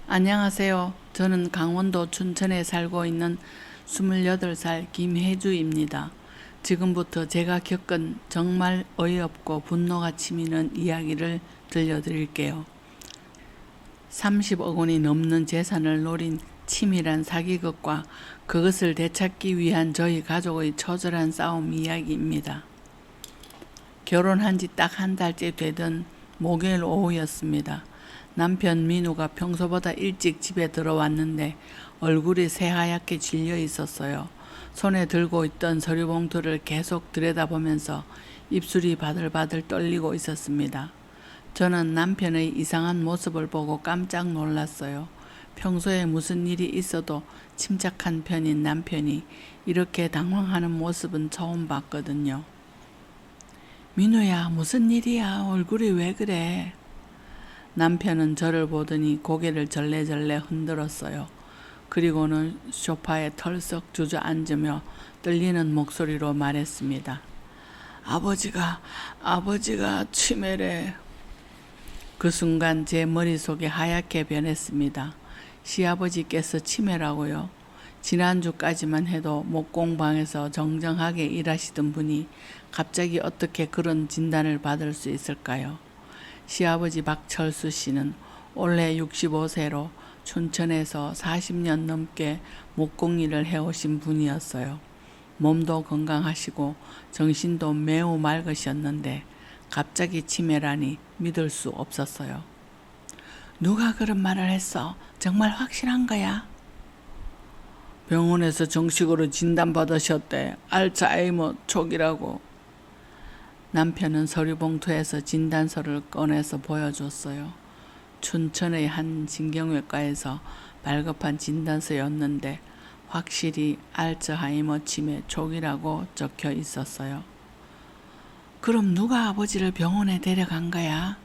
안녕하세요. 저는 강원도 춘천에 살고 있는 28살 김혜주입니다. 지금부터 제가 겪은 정말 어이없고 분노가 치미는 이야기를 들려드릴게요. 30억 원이 넘는 재산을 노린 치밀한 사기극과 그것을 되찾기 위한 저희 가족의 처절한 싸움 이야기입니다. 결혼한 지 딱 한 달째 되던 목요일 오후였습니다. 남편 민우가 평소보다 일찍 집에 들어왔는데 얼굴이 새하얗게 질려 있었어요. 손에 들고 있던 서류 봉투를 계속 들여다보면서 입술이 바들바들 떨리고 있었습니다. 저는 남편의 이상한 모습을 보고 깜짝 놀랐어요. 평소에 무슨 일이 있어도 침착한 편인 남편이 이렇게 당황하는 모습은 처음 봤거든요. 민우야, 무슨 일이야? 얼굴이 왜 그래? 남편은 저를 보더니 고개를 절레절레 흔들었어요. 그리고는 소파에 털썩 주저앉으며 떨리는 목소리로 말했습니다. 아버지가 치매래. 그 순간 제 머릿속이 하얗게 변했습니다. 시아버지께서 치매라고요. 지난주까지만 해도 목공방에서 정정하게 일하시던 분이 갑자기 어떻게 그런 진단을 받을 수 있을까요? 시아버지 박철수 씨는 올해 65세로 춘천에서 40년 넘게 목공일을 해오신 분이었어요. 몸도 건강하시고 정신도 매우 맑으셨는데 갑자기 치매라니 믿을 수 없었어요. 누가 그런 말을 했어? 정말 확실한 거야? 병원에서 정식으로 진단받으셨대. 알츠하이머 초기라고. 남편은 서류 봉투에서 진단서를 꺼내서 보여줬어요. 춘천의 한 신경외과에서 발급한 진단서였는데 확실히 알츠하이머 치매 초기라고 적혀 있었어요. 그럼 누가 아버지를 병원에 데려간 거야?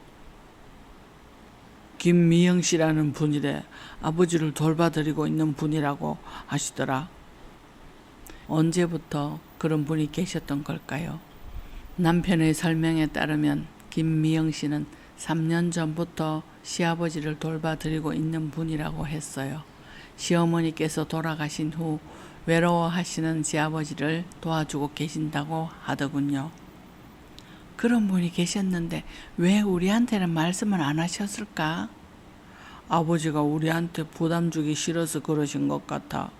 김미영 씨라는 분이래. 아버지를 돌봐드리고 있는 분이라고 하시더라. 언제부터 그런 분이 계셨던 걸까요? 남편의 설명에 따르면 김미영 씨는 3년 전부터 시아버지를 돌봐드리고 있는 분이라고 했어요. 시어머니께서 돌아가신 후 외로워하시는 시아버지를 도와주고 계신다고 하더군요. 그런 분이 계셨는데 왜 우리한테는 말씀을 안 하셨을까? 아버지가 우리한테 부담 주기 싫어서 그러신 것 같아.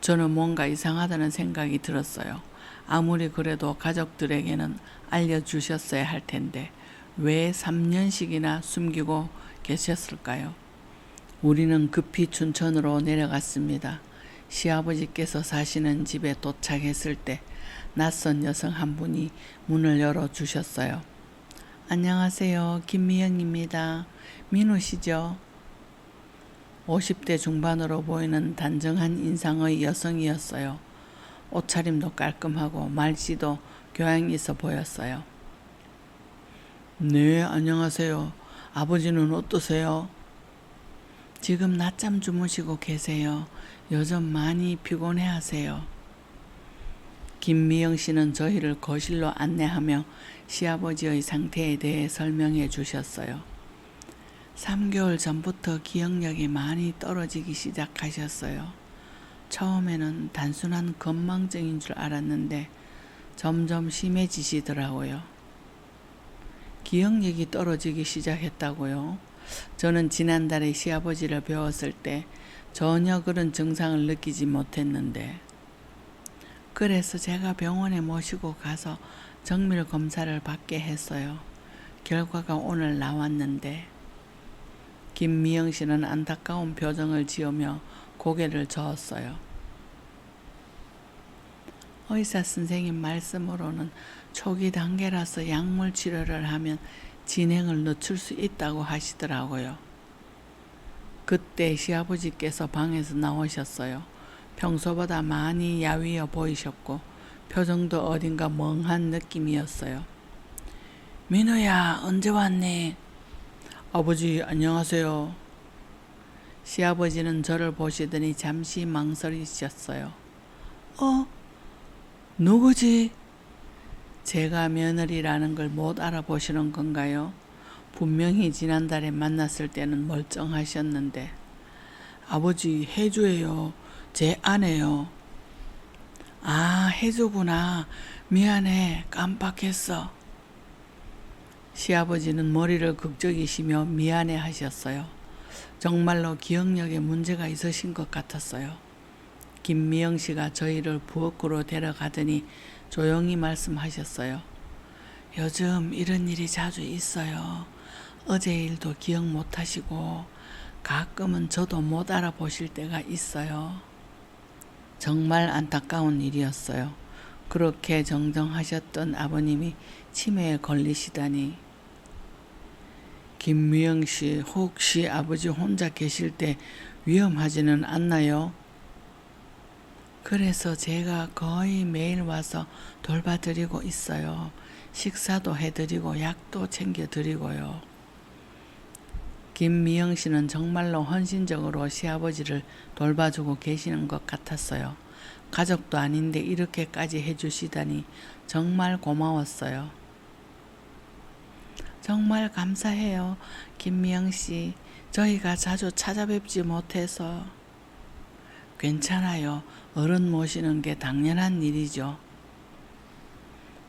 저는 뭔가 이상하다는 생각이 들었어요. 아무리 그래도 가족들에게는 알려주셨어야 할 텐데 왜 3년씩이나 숨기고 계셨을까요? 우리는 급히 춘천으로 내려갔습니다. 시아버지께서 사시는 집에 도착했을 때 낯선 여성 한 분이 문을 열어주셨어요. 안녕하세요. 김미영입니다. 민우 씨죠? 50대 중반으로 보이는 단정한 인상의 여성이었어요. 옷차림도 깔끔하고 말씨도 교양이 있어 보였어요. 네, 안녕하세요. 아버지는 어떠세요? 지금 낮잠 주무시고 계세요. 요즘 많이 피곤해하세요. 김미영 씨는 저희를 거실로 안내하며 시아버지의 상태에 대해 설명해 주셨어요. 3개월 전부터 기억력이 많이 떨어지기 시작하셨어요. 처음에는 단순한 건망증인 줄 알았는데 점점 심해지시더라고요. 기억력이 떨어지기 시작했다고요? 저는 지난달에 시아버지를 배웠을 때 전혀 그런 증상을 느끼지 못했는데 그래서 제가 병원에 모시고 가서 정밀 검사를 받게 했어요. 결과가 오늘 나왔는데 김미영 씨는 안타까운 표정을 지으며 고개를 저었어요. 의사 선생님 말씀으로는 초기 단계라서 약물 치료를 하면 진행을 늦출 수 있다고 하시더라고요. 그때 시아버지께서 방에서 나오셨어요. 평소보다 많이 야위어 보이셨고 표정도 어딘가 멍한 느낌이었어요. 민우야, 언제 왔니? 아버지, 안녕하세요. 시아버지는 저를 보시더니 잠시 망설이셨어요. 누구지? 제가 며느리라는 걸 못 알아보시는 건가요? 분명히 지난달에 만났을 때는 멀쩡하셨는데. 아버지, 혜주예요. 제 아내요. 아, 혜주구나. 미안해. 깜빡했어. 시아버지는 머리를 극적이시며 미안해 하셨어요. 정말로 기억력에 문제가 있으신 것 같았어요. 김미영 씨가 저희를 부엌으로 데려가더니 조용히 말씀하셨어요. 요즘 이런 일이 자주 있어요. 어제 일도 기억 못 하시고 가끔은 저도 못 알아보실 때가 있어요. 정말 안타까운 일이었어요. 그렇게 정정하셨던 아버님이 치매에 걸리시다니. 김미영 씨, 혹시 아버지 혼자 계실 때 위험하지는 않나요? 그래서 제가 거의 매일 와서 돌봐드리고 있어요. 식사도 해드리고 약도 챙겨드리고요. 김미영 씨는 정말로 헌신적으로 시아버지를 돌봐주고 계시는 것 같았어요. 가족도 아닌데 이렇게까지 해주시다니 정말 고마웠어요. 정말 감사해요. 김미영 씨, 저희가 자주 찾아뵙지 못해서. 괜찮아요. 어른 모시는 게 당연한 일이죠.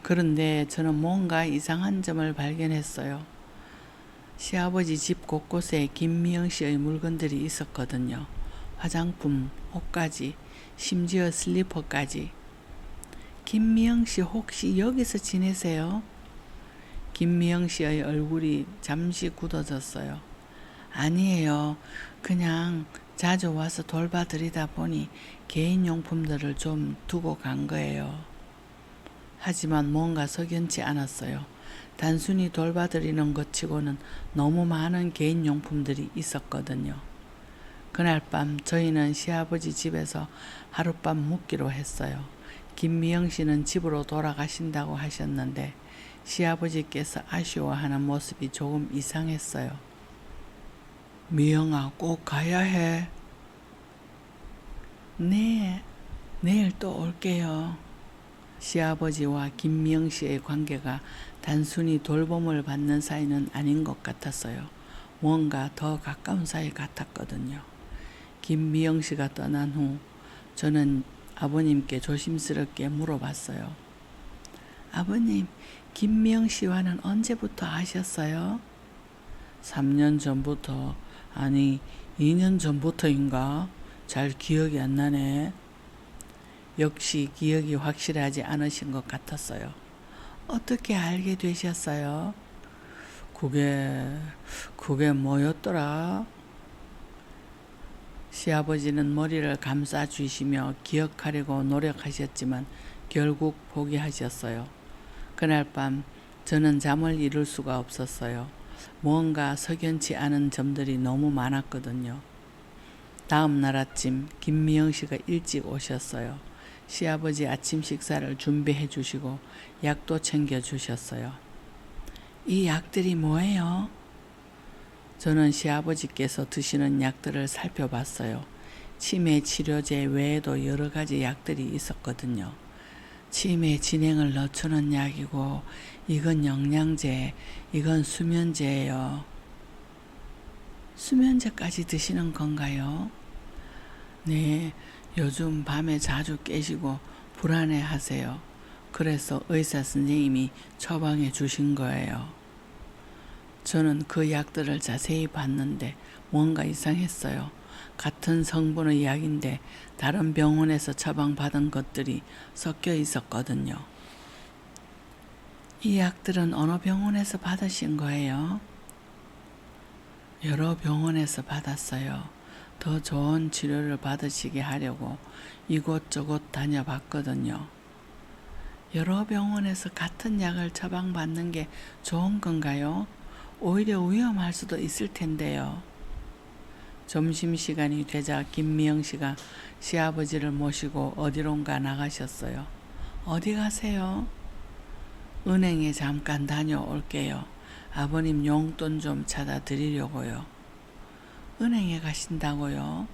그런데 저는 뭔가 이상한 점을 발견했어요. 시아버지 집 곳곳에 김미영 씨의 물건들이 있었거든요. 화장품, 옷까지, 심지어 슬리퍼까지. 김미영 씨 혹시 여기서 지내세요? 김미영 씨의 얼굴이 잠시 굳어졌어요. 아니에요. 그냥 자주 와서 돌봐드리다 보니 개인용품들을 좀 두고 간 거예요. 하지만 뭔가 석연치 않았어요. 단순히 돌봐드리는 것 치고는 너무 많은 개인용품들이 있었거든요. 그날 밤 저희는 시아버지 집에서 하룻밤 묵기로 했어요. 김미영 씨는 집으로 돌아가신다고 하셨는데 시아버지께서 아쉬워하는 모습이 조금 이상했어요. 미영아, 꼭 가야 해. 네, 내일 또 올게요. 시아버지와 김미영 씨의 관계가 단순히 돌봄을 받는 사이는 아닌 것 같았어요. 뭔가 더 가까운 사이 같았거든요. 김미영 씨가 떠난 후 저는 아버님께 조심스럽게 물어봤어요. 아버님, 김미영 씨와는 언제부터 아셨어요? 3년 전부터, 아니 2년 전부터인가? 잘 기억이 안 나네. 역시 기억이 확실하지 않으신 것 같았어요. 어떻게 알게 되셨어요? 그게 뭐였더라? 시아버지는 머리를 감싸주시며 기억하려고 노력하셨지만 결국 포기하셨어요. 그날 밤 저는 잠을 이룰 수가 없었어요. 뭔가 석연치 않은 점들이 너무 많았거든요. 다음 날 아침 김미영 씨가 일찍 오셨어요. 시아버지 아침 식사를 준비해 주시고 약도 챙겨 주셨어요. 이 약들이 뭐예요? 저는 시아버지께서 드시는 약들을 살펴봤어요. 치매 치료제 외에도 여러 가지 약들이 있었거든요. 치매 진행을 늦추는 약이고 이건 영양제, 이건 수면제예요. 수면제까지 드시는 건가요? 네, 요즘 밤에 자주 깨시고 불안해 하세요. 그래서 의사 선생님이 처방해 주신 거예요. 저는 그 약들을 자세히 봤는데 뭔가 이상했어요. 같은 성분의 약인데 다른 병원에서 처방받은 것들이 섞여 있었거든요. 이 약들은 어느 병원에서 받으신 거예요? 여러 병원에서 받았어요. 더 좋은 치료를 받으시게 하려고 이곳저곳 다녀봤거든요. 여러 병원에서 같은 약을 처방받는 게 좋은 건가요? 오히려 위험할 수도 있을 텐데요. 점심시간이 되자 김미영 씨가 시아버지를 모시고 어디론가 나가셨어요. 어디 가세요? 은행에 잠깐 다녀올게요. 아버님 용돈 좀 찾아 드리려고요. 은행에 가신다고요?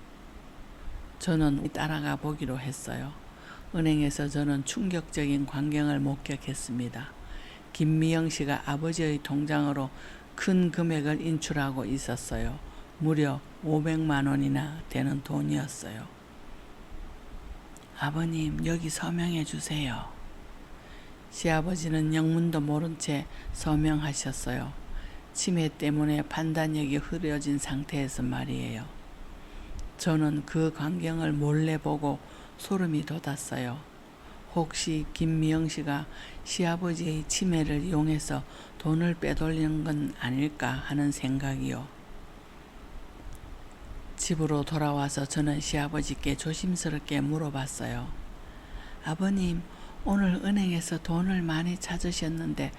저는 따라가 보기로 했어요. 은행에서 저는 충격적인 광경을 목격했습니다. 김미영 씨가 아버지의 통장으로 큰 금액을 인출하고 있었어요. 무려 500만 원이나 되는 돈이었어요. 아버님, 여기 서명해 주세요. 시아버지는 영문도 모른 채 서명하셨어요. 치매 때문에 판단력이 흐려진 상태에서 말이에요. 저는 그 광경을 몰래 보고 소름이 돋았어요. 혹시 김미영 씨가 시아버지의 치매를 이용해서 돈을 빼돌리는 건 아닐까 하는 생각이요. 집으로 돌아와서 저는 시아버지께 조심스럽게 물어봤어요. 아버님, 오늘 은행에서 돈을 많이 찾으셨는데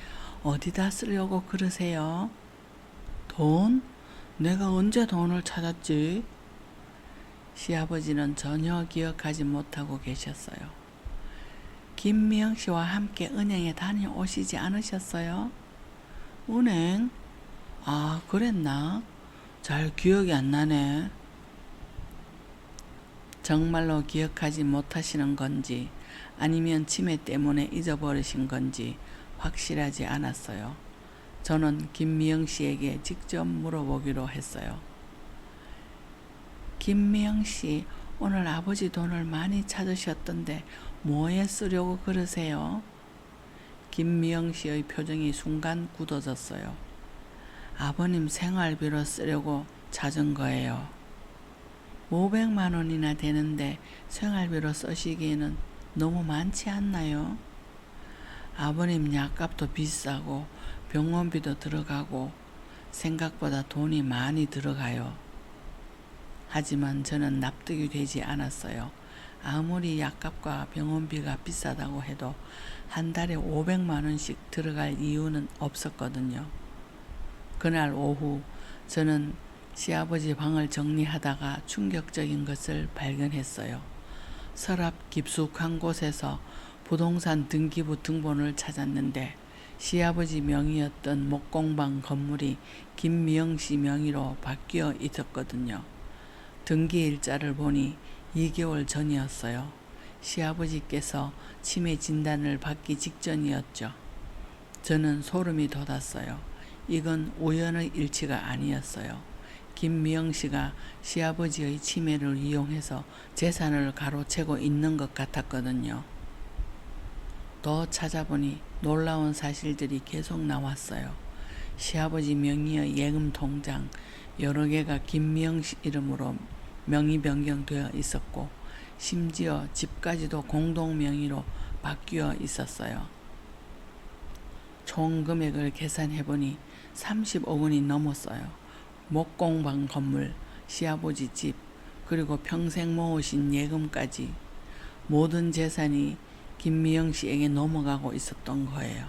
어디다 쓰려고 그러세요? 돈? 내가 언제 돈을 찾았지? 시아버지는 전혀 기억하지 못하고 계셨어요. 김미영 씨와 함께 은행에 다녀오시지 않으셨어요? 은행? 아, 그랬나? 잘 기억이 안 나네. 정말로 기억하지 못하시는 건지 아니면 치매 때문에 잊어버리신 건지 확실하지 않았어요. 저는 김미영 씨에게 직접 물어보기로 했어요. 김미영 씨, 오늘 아버지 돈을 많이 찾으셨던데 뭐에 쓰려고 그러세요? 김미영 씨의 표정이 순간 굳어졌어요. 아버님 생활비로 쓰려고 찾은 거예요. 500만 원이나 되는데 생활비로 쓰시기에는 너무 많지 않나요? 아버님 약값도 비싸고 병원비도 들어가고 생각보다 돈이 많이 들어가요. 하지만 저는 납득이 되지 않았어요. 아무리 약값과 병원비가 비싸다고 해도 한 달에 500만 원씩 들어갈 이유는 없었거든요. 그날 오후 저는 시아버지 방을 정리하다가 충격적인 것을 발견했어요. 서랍 깊숙한 곳에서 부동산 등기부 등본을 찾았는데 시아버지 명의였던 목공방 건물이 김미영 씨 명의로 바뀌어 있었거든요. 등기일자를 보니 2개월 전이었어요. 시아버지께서 치매 진단을 받기 직전이었죠. 저는 소름이 돋았어요. 이건 우연의 일치가 아니었어요. 김미영 씨가 시아버지의 치매를 이용해서 재산을 가로채고 있는 것 같았거든요. 더 찾아보니 놀라운 사실들이 계속 나왔어요. 시아버지 명의의 예금 통장 여러 개가 김미영 씨 이름으로 명의 변경되어 있었고 심지어 집까지도 공동 명의로 바뀌어 있었어요. 총 금액을 계산해보니 30억 원이 넘었어요. 목공방 건물, 시아버지 집, 그리고 평생 모으신 예금까지 모든 재산이 김미영 씨에게 넘어가고 있었던 거예요.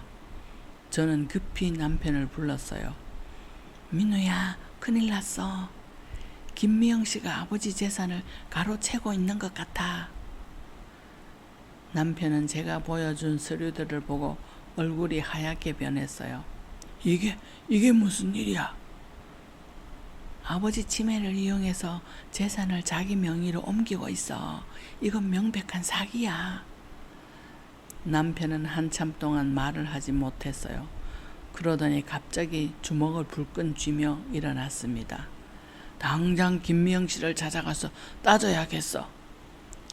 저는 급히 남편을 불렀어요. 민우야, 큰일 났어. 김미영 씨가 아버지 재산을 가로채고 있는 것 같아. 남편은 제가 보여준 서류들을 보고 얼굴이 하얗게 변했어요. 이게 무슨 일이야? 아버지 치매를 이용해서 재산을 자기 명의로 옮기고 있어. 이건 명백한 사기야. 남편은 한참 동안 말을 하지 못했어요. 그러더니 갑자기 주먹을 불끈 쥐며 일어났습니다. 당장 김미영 씨를 찾아가서 따져야겠어.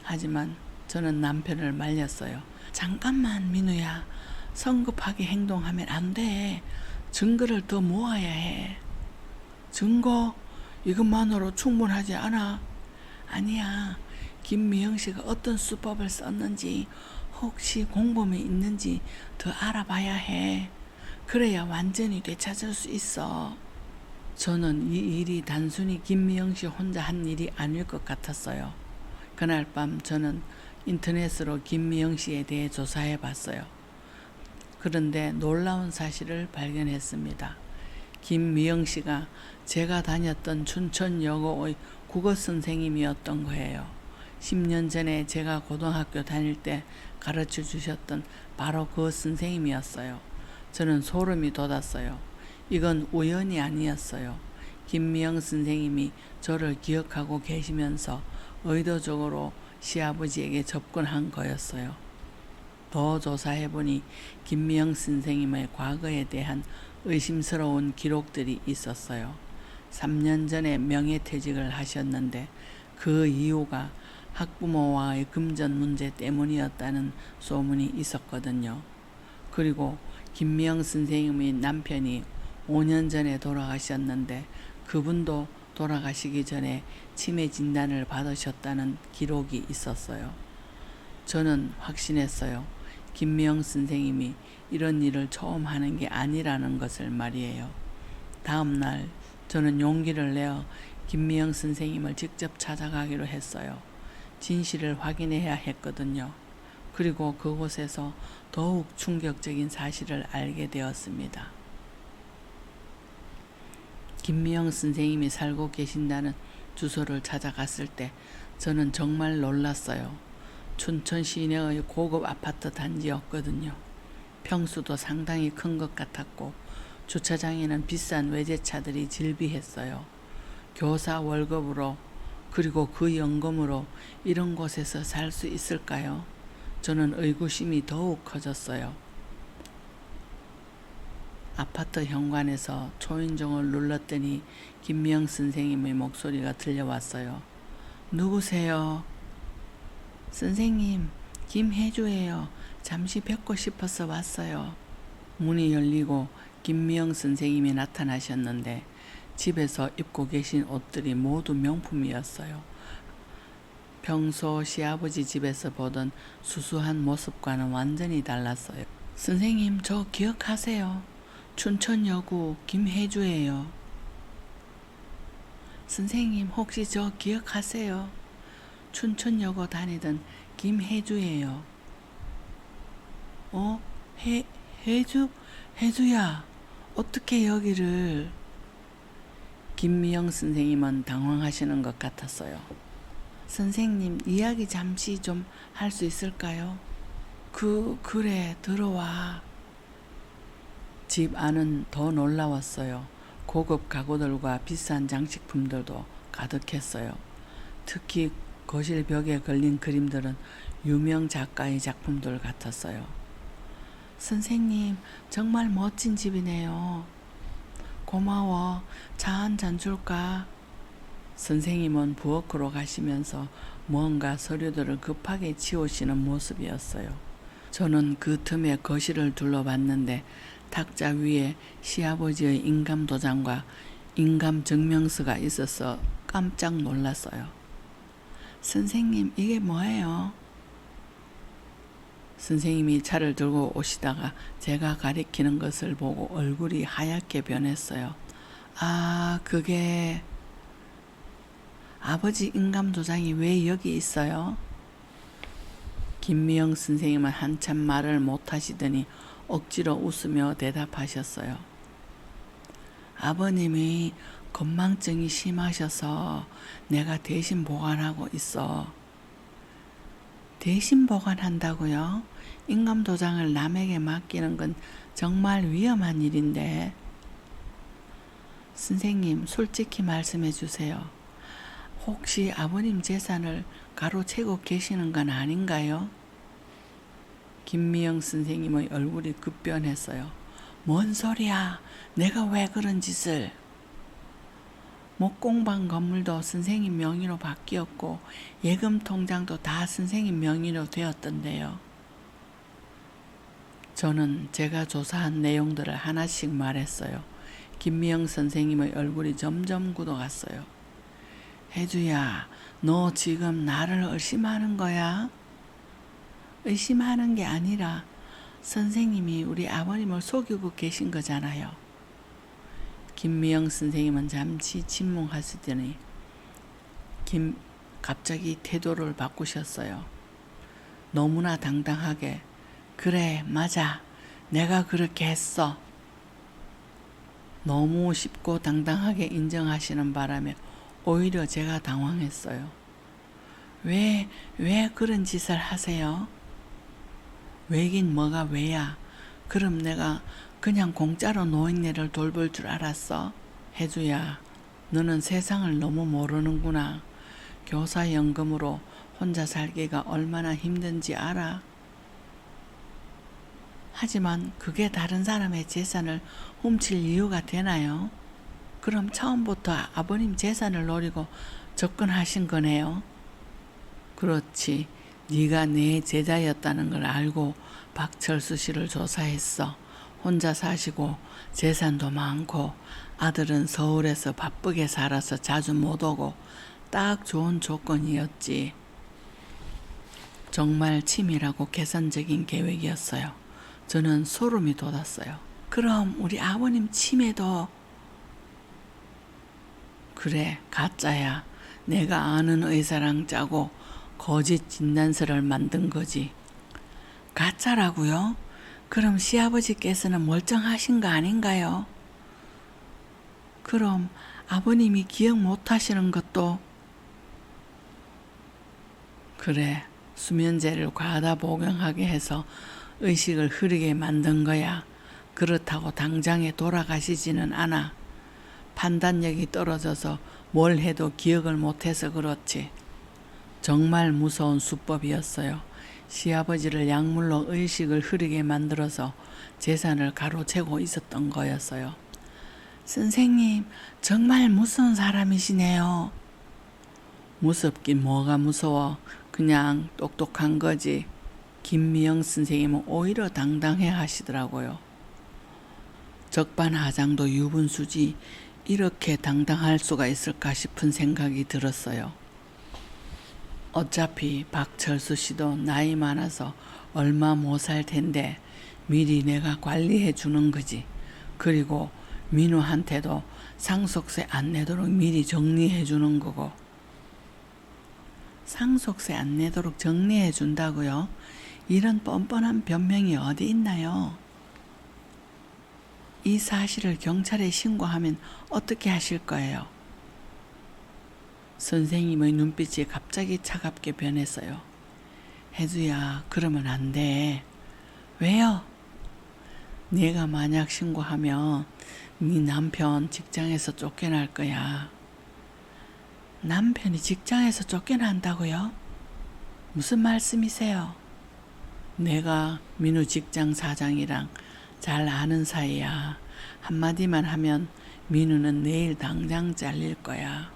하지만 저는 남편을 말렸어요. 잠깐만 민우야. 성급하게 행동하면 안 돼. 증거를 더 모아야 해. 증거? 이것만으로 충분하지 않아. 아니야. 김미영 씨가 어떤 수법을 썼는지 혹시 공범이 있는지 더 알아봐야 해. 그래야 완전히 되찾을 수 있어. 저는 이 일이 단순히 김미영 씨 혼자 한 일이 아닐 것 같았어요. 그날 밤 저는 인터넷으로 김미영 씨에 대해 조사해 봤어요. 그런데 놀라운 사실을 발견했습니다. 김미영 씨가 제가 다녔던 춘천여고의 국어 선생님이었던 거예요. 10년 전에 제가 고등학교 다닐 때 가르쳐 주셨던 바로 그 선생님이었어요. 저는 소름이 돋았어요. 이건 우연이 아니었어요. 김미영 선생님이 저를 기억하고 계시면서 의도적으로 시아버지에게 접근한 거였어요. 더 조사해보니 김미영 선생님의 과거에 대한 의심스러운 기록들이 있었어요. 3년 전에 명예퇴직을 하셨는데 그 이유가 학부모와의 금전 문제 때문이었다는 소문이 있었거든요. 그리고 김미영 선생님의 남편이 5년 전에 돌아가셨는데 그분도 돌아가시기 전에 치매 진단을 받으셨다는 기록이 있었어요. 저는 확신했어요. 김미영 선생님이 이런 일을 처음 하는 게 아니라는 것을 말이에요. 다음 날 저는 용기를 내어 김미영 선생님을 직접 찾아가기로 했어요. 진실을 확인해야 했거든요. 그리고 그곳에서 더욱 충격적인 사실을 알게 되었습니다. 김미영 선생님이 살고 계신다는 주소를 찾아갔을 때 저는 정말 놀랐어요. 춘천 시내의 고급 아파트 단지였거든요. 평수도 상당히 큰 것 같았고 주차장에는 비싼 외제차들이 질비했어요. 교사 월급으로 그리고 그 연금으로 이런 곳에서 살 수 있을까요? 저는 의구심이 더욱 커졌어요. 아파트 현관에서 초인종을 눌렀더니 김미영 선생님의 목소리가 들려왔어요. 누구세요? 선생님, 김혜주예요. 잠시 뵙고 싶어서 왔어요. 문이 열리고 김미영 선생님이 나타나셨는데 집에서 입고 계신 옷들이 모두 명품이었어요. 평소 시아버지 집에서 보던 수수한 모습과는 완전히 달랐어요. 선생님, 저 기억하세요? 춘천여고 김혜주예요. 선생님, 혹시 저 기억하세요? 춘천여고 다니던 김혜주예요. 혜주? 혜주야, 어떻게 여기를? 김미영 선생님은 당황하시는 것 같았어요. 선생님, 이야기 잠시 좀 할 수 있을까요? 그래, 들어와. 집 안은 더 놀라웠어요. 고급 가구들과 비싼 장식품들도 가득했어요. 특히 거실 벽에 걸린 그림들은 유명 작가의 작품들 같았어요. 선생님, 정말 멋진 집이네요. 고마워. 차 한 잔 줄까? 선생님은 부엌으로 가시면서 무언가 서류들을 급하게 치우시는 모습이었어요. 저는 그 틈에 거실을 둘러봤는데 탁자 위에 시아버지의 인감도장과 인감증명서가 있어서 깜짝 놀랐어요. 선생님, 이게 뭐예요? 선생님이 차를 들고 오시다가 제가 가리키는 것을 보고 얼굴이 하얗게 변했어요. 아, 그게 아버지 인감도장이 왜 여기 있어요? 김미영 선생님은 한참 말을 못하시더니 억지로 웃으며 대답하셨어요. 아버님이 건망증이 심하셔서 내가 대신 보관하고 있어. 대신 보관한다고요? 인감도장을 남에게 맡기는 건 정말 위험한 일인데. 선생님, 솔직히 말씀해 주세요. 혹시 아버님 재산을 가로채고 계시는 건 아닌가요? 김미영 선생님의 얼굴이 급변했어요. 뭔 소리야? 내가 왜 그런 짓을? 목공방 건물도 선생님 명의로 바뀌었고 예금 통장도 다 선생님 명의로 되었던데요. 저는 제가 조사한 내용들을 하나씩 말했어요. 김미영 선생님의 얼굴이 점점 굳어갔어요. 혜주야, 너 지금 나를 의심하는 거야? 의심하는 게 아니라 선생님이 우리 아버님을 속이고 계신 거잖아요. 김미영 선생님은 잠시 침묵하시더니 갑자기 태도를 바꾸셨어요. 너무나 당당하게 그래, 맞아. 내가 그렇게 했어. 너무 쉽고 당당하게 인정하시는 바람에 오히려 제가 당황했어요. 왜 그런 짓을 하세요? 왜긴 뭐가 왜야? 그럼 내가 그냥 공짜로 노인네를 돌볼 줄 알았어? 혜주야, 너는 세상을 너무 모르는구나. 교사 연금으로 혼자 살기가 얼마나 힘든지 알아? 하지만 그게 다른 사람의 재산을 훔칠 이유가 되나요? 그럼 처음부터 아버님 재산을 노리고 접근하신 거네요. 그렇지. 네가 내 제자였다는 걸 알고 박철수 씨를 조사했어. 혼자 사시고 재산도 많고 아들은 서울에서 바쁘게 살아서 자주 못 오고 딱 좋은 조건이었지. 정말 치밀하고 계산적인 계획이었어요. 저는 소름이 돋았어요. 그럼 우리 아버님 치매도 그래 가짜야. 내가 아는 의사랑 짜고 거짓 진단서를 만든 거지. 가짜라고요? 그럼 시아버지께서는 멀쩡하신 거 아닌가요? 그럼 아버님이 기억 못 하시는 것도 그래 수면제를 과다 복용하게 해서 의식을 흐리게 만든 거야. 그렇다고 당장에 돌아가시지는 않아. 판단력이 떨어져서 뭘 해도 기억을 못해서 그렇지. 정말 무서운 수법이었어요. 시아버지를 약물로 의식을 흐리게 만들어서 재산을 가로채고 있었던 거였어요. 선생님, 정말 무서운 사람이시네요. 무섭긴 뭐가 무서워. 그냥 똑똑한 거지. 김미영 선생님은 오히려 당당해 하시더라고요. 적반하장도 유분수지 이렇게 당당할 수가 있을까 싶은 생각이 들었어요. 어차피 박철수 씨도 나이 많아서 얼마 못 살 텐데 미리 내가 관리해 주는 거지. 그리고 민우한테도 상속세 안 내도록 미리 정리해 주는 거고. 상속세 안 내도록 정리해 준다고요? 이런 뻔뻔한 변명이 어디 있나요? 이 사실을 경찰에 신고하면 어떻게 하실 거예요? 선생님의 눈빛이 갑자기 차갑게 변했어요. 혜주야, 그러면 안 돼. 왜요? 네가 만약 신고하면 네 남편 직장에서 쫓겨날 거야. 남편이 직장에서 쫓겨난다고요? 무슨 말씀이세요? 내가 민우 직장 사장이랑 잘 아는 사이야. 한마디만 하면 민우는 내일 당장 잘릴 거야.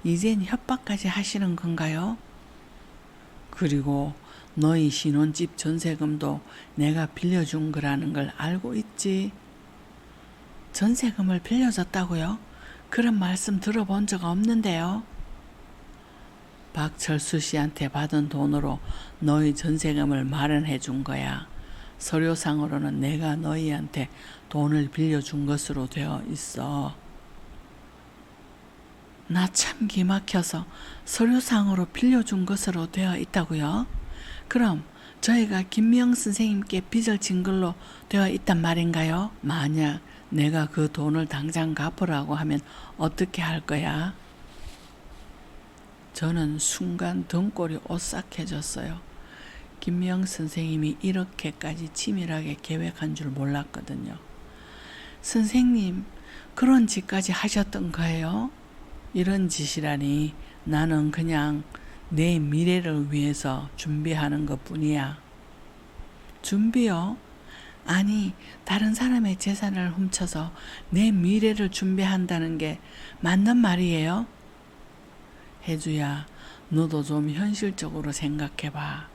이젠 협박까지 하시는 건가요? 그리고 너희 신혼집 전세금도 내가 빌려준 거라는 걸 알고 있지? 전세금을 빌려줬다고요? 그런 말씀 들어본 적 없는데요. 박철수 씨한테 받은 돈으로 너희 전세금을 마련해 준 거야. 서류상으로는 내가 너희한테 돈을 빌려준 것으로 되어 있어. 나 참 기막혀서 서류상으로 빌려준 것으로 되어 있다고요? 그럼 저희가 김미영 선생님께 빚을 진 걸로 되어 있단 말인가요? 만약 내가 그 돈을 당장 갚으라고 하면 어떻게 할 거야? 저는 순간 등골이 오싹해졌어요. 김미영 선생님이 이렇게까지 치밀하게 계획한 줄 몰랐거든요. 선생님, 그런 짓까지 하셨던 거예요? 이런 짓이라니 나는 그냥 내 미래를 위해서 준비하는 것뿐이야. 준비요? 아니, 다른 사람의 재산을 훔쳐서 내 미래를 준비한다는 게 맞는 말이에요? 혜주야, 너도 좀 현실적으로 생각해봐.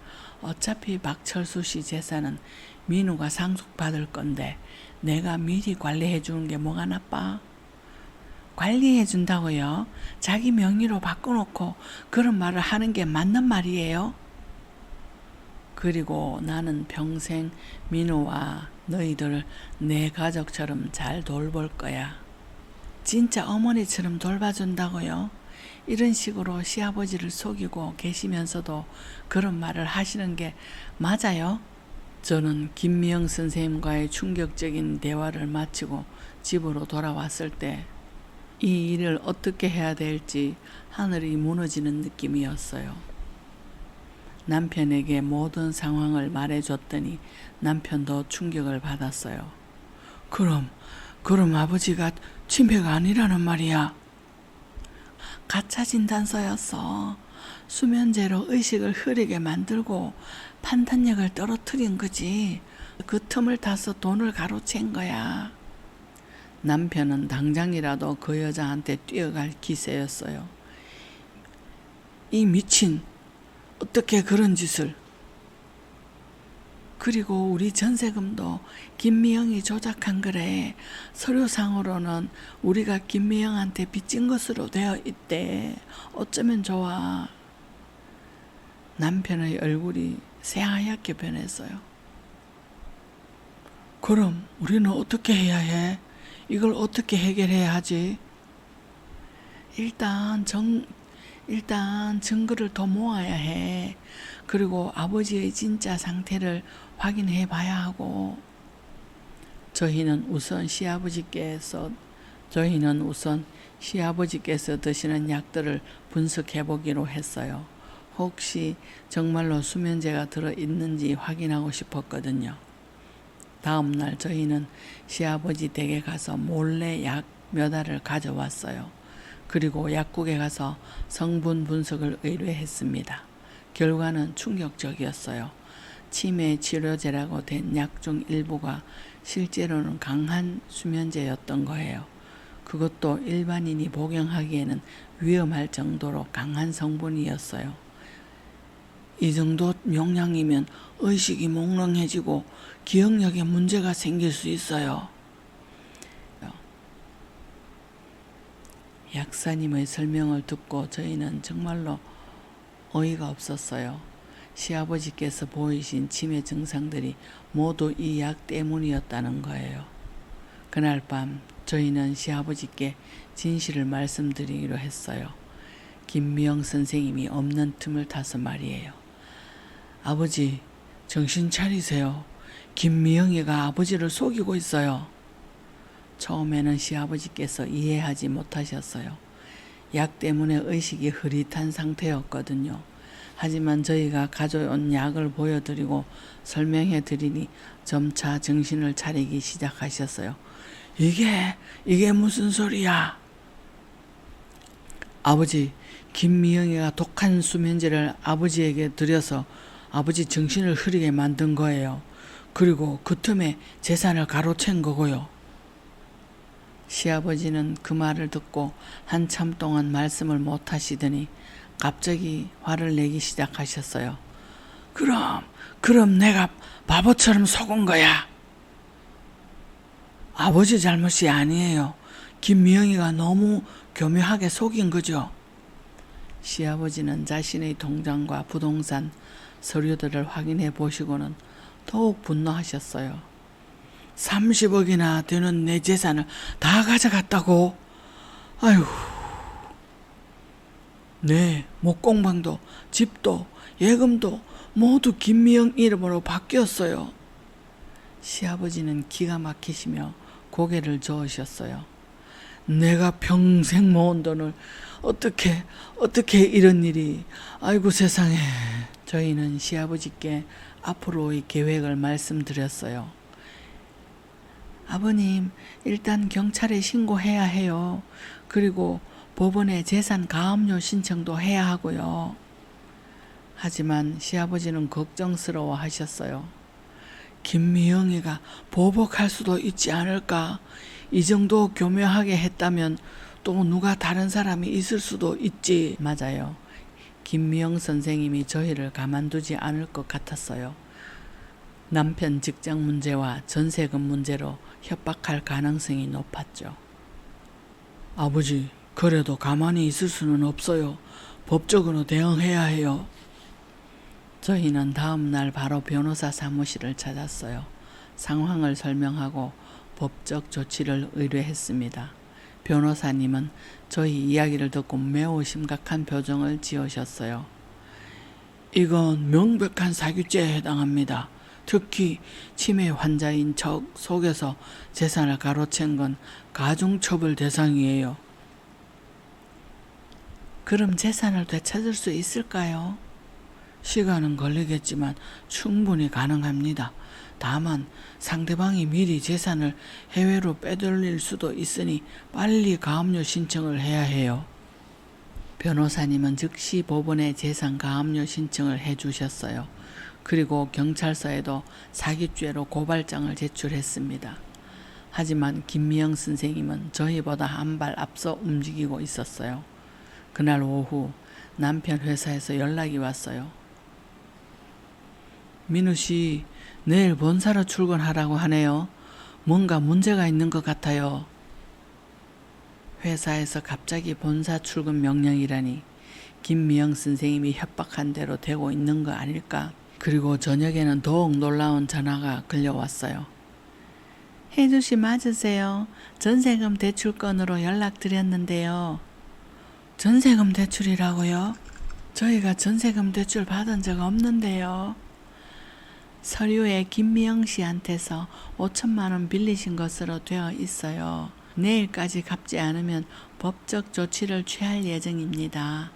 어차피 박철수 씨 재산은 민우가 상속받을 건데 내가 미리 관리해 주는 게 뭐가 나빠? 관리해 준다고요? 자기 명의로 바꿔놓고 그런 말을 하는 게 맞는 말이에요? 그리고 나는 평생 민우와 너희들 내 가족처럼 잘 돌볼 거야. 진짜 어머니처럼 돌봐준다고요? 이런 식으로 시아버지를 속이고 계시면서도 그런 말을 하시는 게 맞아요? 저는 김미영 선생님과의 충격적인 대화를 마치고 집으로 돌아왔을 때 이 일을 어떻게 해야 될지 하늘이 무너지는 느낌이었어요. 남편에게 모든 상황을 말해줬더니 남편도 충격을 받았어요. 그럼 아버지가 치매가 아니라는 말이야? 가짜 진단서였어. 수면제로 의식을 흐리게 만들고 판단력을 떨어뜨린 거지. 그 틈을 타서 돈을 가로챈 거야. 남편은 당장이라도 그 여자한테 뛰어갈 기세였어요. 이 미친, 어떻게 그런 짓을. 그리고 우리 전세금도 김미영이 조작한 거래. 서류상으로는 우리가 김미영한테 빚진 것으로 되어 있대. 어쩌면 좋아. 남편의 얼굴이 새하얗게 변했어요. 그럼 우리는 어떻게 해야 해? 이걸 어떻게 해결해야 하지? 일단 증거를 더 모아야 해. 그리고 아버지의 진짜 상태를 확인해 봐야 하고. 저희는 우선 시아버지께서 드시는 약들을 분석해 보기로 했어요. 혹시 정말로 수면제가 들어있는지 확인하고 싶었거든요. 다음 날 저희는 시아버지 댁에 가서 몰래 약 몇 알을 가져왔어요. 그리고 약국에 가서 성분 분석을 의뢰했습니다. 결과는 충격적이었어요. 치매 치료제라고 된 약 중 일부가 실제로는 강한 수면제였던 거예요. 그것도 일반인이 복용하기에는 위험할 정도로 강한 성분이었어요. 이 정도 용량이면 의식이 몽롱해지고 기억력에 문제가 생길 수 있어요. 약사님의 설명을 듣고 저희는 정말로 어이가 없었어요. 시아버지께서 보이신 치매 증상들이 모두 이 약 때문이었다는 거예요. 그날 밤 저희는 시아버지께 진실을 말씀드리기로 했어요. 김미영 선생님이 없는 틈을 타서 말이에요. 아버지, 정신 차리세요. 김미영이가 아버지를 속이고 있어요. 처음에는 시아버지께서 이해하지 못하셨어요. 약 때문에 의식이 흐릿한 상태였거든요. 하지만 저희가 가져온 약을 보여드리고 설명해 드리니 점차 정신을 차리기 시작하셨어요. 이게 무슨 소리야? 아버지, 김미영이가 독한 수면제를 아버지에게 드려서 아버지 정신을 흐리게 만든 거예요. 그리고 그 틈에 재산을 가로챈 거고요. 시아버지는 그 말을 듣고 한참 동안 말씀을 못 하시더니 갑자기 화를 내기 시작하셨어요. 그럼 내가 바보처럼 속은 거야. 아버지 잘못이 아니에요. 김미영이가 너무 교묘하게 속인 거죠. 시아버지는 자신의 통장과 부동산 서류들을 확인해 보시고는 더욱 분노하셨어요. 30억이나 되는 내 재산을 다 가져갔다고? 아휴. 네, 목공방도 집도 예금도 모두 김미영 이름으로 바뀌었어요. 시아버지는 기가 막히시며 고개를 저으셨어요. 내가 평생 모은 돈을 어떻게 이런 일이. 아이고 세상에. 저희는 시아버지께 앞으로의 계획을 말씀드렸어요. 아버님, 일단 경찰에 신고해야 해요. 그리고 법원에 재산 가압류 신청도 해야 하고요. 하지만 시아버지는 걱정스러워 하셨어요. 김미영이가 보복할 수도 있지 않을까? 이 정도 교묘하게 했다면 또 누가 다른 사람이 있을 수도 있지. 맞아요. 김미영 선생님이 저희를 가만두지 않을 것 같았어요. 남편 직장 문제와 전세금 문제로 협박할 가능성이 높았죠. 아버지, 그래도 가만히 있을 수는 없어요. 법적으로 대응해야 해요. 저희는 다음 날 바로 변호사 사무실을 찾았어요. 상황을 설명하고 법적 조치를 의뢰했습니다. 변호사님은 저희 이야기를 듣고 매우 심각한 표정을 지으셨어요. 이건 명백한 사기죄에 해당합니다. 특히 치매 환자인 척 속여서 재산을 가로챈 건 가중처벌 대상이에요. 그럼 재산을 되찾을 수 있을까요? 시간은 걸리겠지만 충분히 가능합니다. 다만 상대방이 미리 재산을 해외로 빼돌릴 수도 있으니 빨리 가압류 신청을 해야 해요. 변호사님은 즉시 법원에 재산가압류 신청을 해주셨어요. 그리고 경찰서에도 사기죄로 고발장을 제출했습니다. 하지만 김미영 선생님은 저희보다 한 발 앞서 움직이고 있었어요. 그날 오후 남편 회사에서 연락이 왔어요. 민우 씨, 내일 본사로 출근하라고 하네요. 뭔가 문제가 있는 것 같아요. 회사에서 갑자기 본사 출근 명령이라니 김미영 선생님이 협박한 대로 되고 있는 거 아닐까? 그리고 저녁에는 더욱 놀라운 전화가 걸려왔어요. 혜주 씨 맞으세요? 전세금 대출 건으로 연락드렸는데요. 전세금 대출이라고요? 저희가 전세금 대출 받은 적 없는데요. 서류에 김미영 씨한테서 5천만 원 빌리신 것으로 되어 있어요. 내일까지 갚지 않으면 법적 조치를 취할 예정입니다.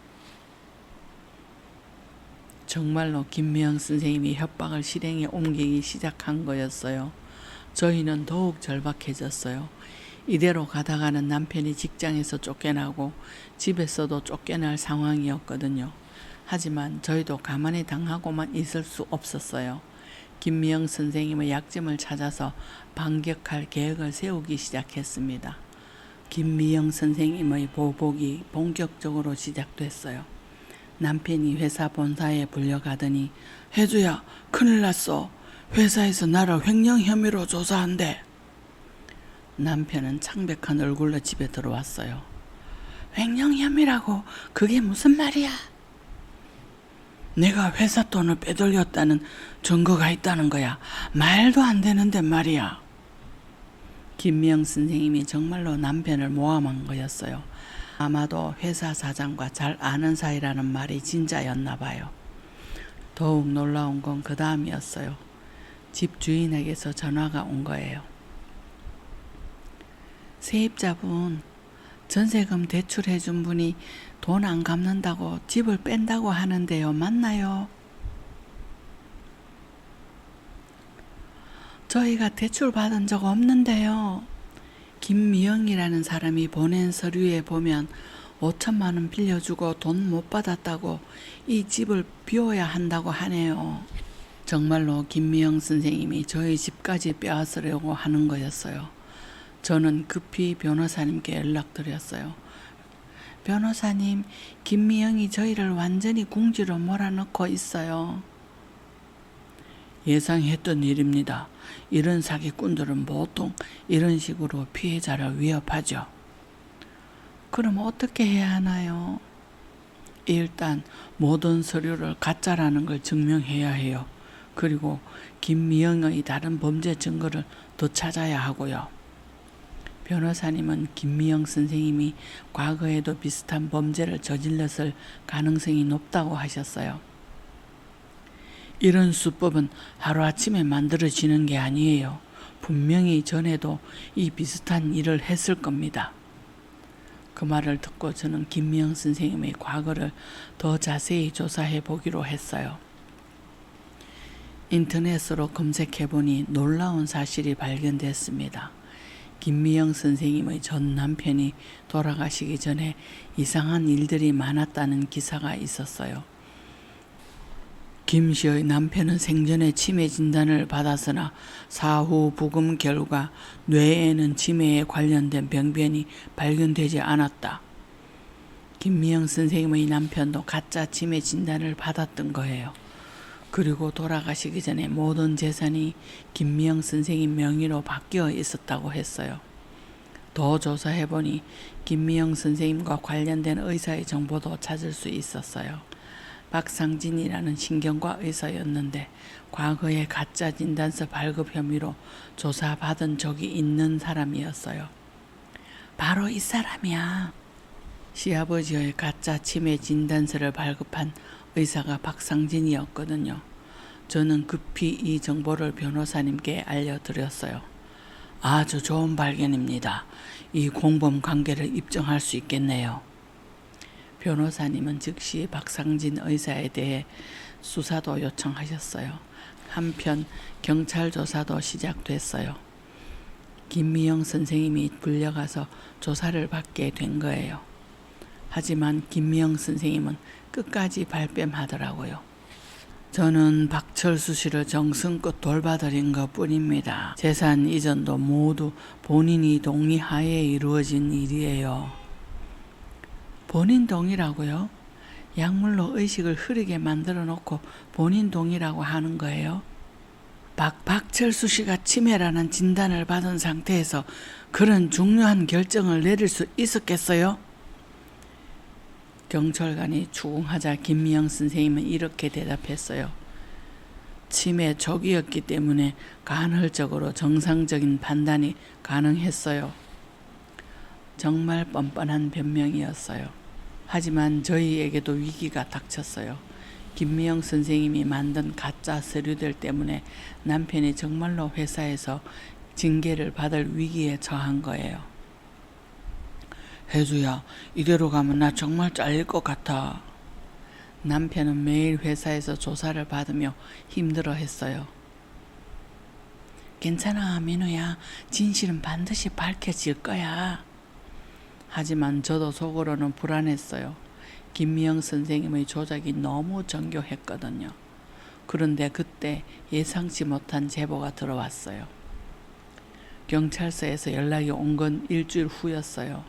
정말로 김미영 선생님이 협박을 실행에 옮기기 시작한 거였어요. 저희는 더욱 절박해졌어요. 이대로 가다가는 남편이 직장에서 쫓겨나고 집에서도 쫓겨날 상황이었거든요. 하지만 저희도 가만히 당하고만 있을 수 없었어요. 김미영 선생님의 약점을 찾아서 반격할 계획을 세우기 시작했습니다. 김미영 선생님의 보복이 본격적으로 시작됐어요. 남편이 회사 본사에 불려가더니 혜주야, 큰일 났어. 회사에서 나를 횡령 혐의로 조사한대. 남편은 창백한 얼굴로 집에 들어왔어요. 횡령 혐의라고 그게 무슨 말이야? 내가 회사 돈을 빼돌렸다는 증거가 있다는 거야. 말도 안 되는데 말이야. 김미영 선생님이 정말로 남편을 모함한 거였어요. 아마도 회사 사장과 잘 아는 사이라는 말이 진짜였나 봐요. 더욱 놀라운 건 그 다음이었어요. 집 주인에게서 전화가 온 거예요. 세입자분, 전세금 대출해준 분이 돈 안 갚는다고 집을 뺀다고 하는데요. 맞나요? 저희가 대출 받은 적 없는데요. 김미영이라는 사람이 보낸 서류에 보면 5천만 원 빌려주고 돈 못 받았다고 이 집을 비워야 한다고 하네요. 정말로 김미영 선생님이 저희 집까지 빼앗으려고 하는 거였어요. 저는 급히 변호사님께 연락드렸어요. 변호사님, 김미영이 저희를 완전히 궁지로 몰아넣고 있어요. 예상했던 일입니다. 이런 사기꾼들은 보통 이런 식으로 피해자를 위협하죠. 그럼 어떻게 해야 하나요? 일단 모든 서류를 가짜라는 걸 증명해야 해요. 그리고 김미영의 다른 범죄 증거를 더 찾아야 하고요. 변호사님은 김미영 선생님이 과거에도 비슷한 범죄를 저질렀을 가능성이 높다고 하셨어요. 이런 수법은 하루아침에 만들어지는 게 아니에요. 분명히 전에도 이 비슷한 일을 했을 겁니다. 그 말을 듣고 저는 김미영 선생님의 과거를 더 자세히 조사해 보기로 했어요. 인터넷으로 검색해보니 놀라운 사실이 발견됐습니다. 김미영 선생님의 전 남편이 돌아가시기 전에 이상한 일들이 많았다는 기사가 있었어요. 김 씨의 남편은 생전에 치매 진단을 받았으나 사후 부검 결과 뇌에는 치매에 관련된 병변이 발견되지 않았다. 김미영 선생님의 남편도 가짜 치매 진단을 받았던 거예요. 그리고 돌아가시기 전에 모든 재산이 김미영 선생님 명의로 바뀌어 있었다고 했어요. 더 조사해보니 김미영 선생님과 관련된 의사의 정보도 찾을 수 있었어요. 박상진이라는 신경과 의사였는데 과거에 가짜 진단서 발급 혐의로 조사받은 적이 있는 사람이었어요. 바로 이 사람이야. 시아버지의 가짜 치매 진단서를 발급한 의사가 박상진이었거든요. 저는 급히 이 정보를 변호사님께 알려드렸어요. 아주 좋은 발견입니다. 이 공범 관계를 입증할 수 있겠네요. 변호사님은 즉시 박상진 의사에 대해 수사도 요청하셨어요. 한편 경찰 조사도 시작됐어요. 김미영 선생님이 불려가서 조사를 받게 된 거예요. 하지만 김미영 선생님은 끝까지 발뺌하더라고요. 저는 박철수 씨를 정성껏 돌봐드린 것 뿐입니다. 재산 이전도 모두 본인이 동의하에 이루어진 일이에요. 본인 동의라고요? 약물로 의식을 흐리게 만들어 놓고 본인 동의라고 하는 거예요? 박철수 씨가 치매라는 진단을 받은 상태에서 그런 중요한 결정을 내릴 수 있었겠어요? 경찰관이 추궁하자 김미영 선생님은 이렇게 대답했어요. 치매 초기였기 때문에 간헐적으로 정상적인 판단이 가능했어요. 정말 뻔뻔한 변명이었어요. 하지만 저희에게도 위기가 닥쳤어요. 김미영 선생님이 만든 가짜 서류들 때문에 남편이 정말로 회사에서 징계를 받을 위기에 처한 거예요. 혜주야, 이대로 가면 나 정말 잘릴 것 같아. 남편은 매일 회사에서 조사를 받으며 힘들어했어요. 괜찮아, 민우야. 진실은 반드시 밝혀질 거야. 하지만 저도 속으로는 불안했어요. 김미영 선생님의 조작이 너무 정교했거든요. 그런데 그때 예상치 못한 제보가 들어왔어요. 경찰서에서 연락이 온 건 일주일 후였어요.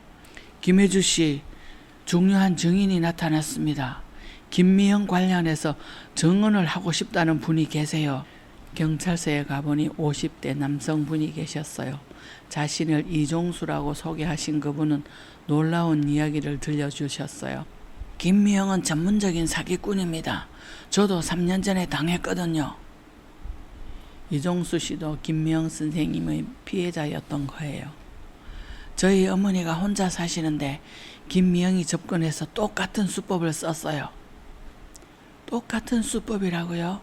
김혜주 씨, 중요한 증인이 나타났습니다. 김미영 관련해서 증언을 하고 싶다는 분이 계세요. 경찰서에 가보니 50대 남성분이 계셨어요. 자신을 이종수라고 소개하신 그분은 놀라운 이야기를 들려주셨어요. 김미영은 전문적인 사기꾼입니다. 저도 3년 전에 당했거든요. 이종수 씨도 김미영 선생님의 피해자였던 거예요. 저희 어머니가 혼자 사시는데 김미영이 접근해서 똑같은 수법을 썼어요. 똑같은 수법이라고요?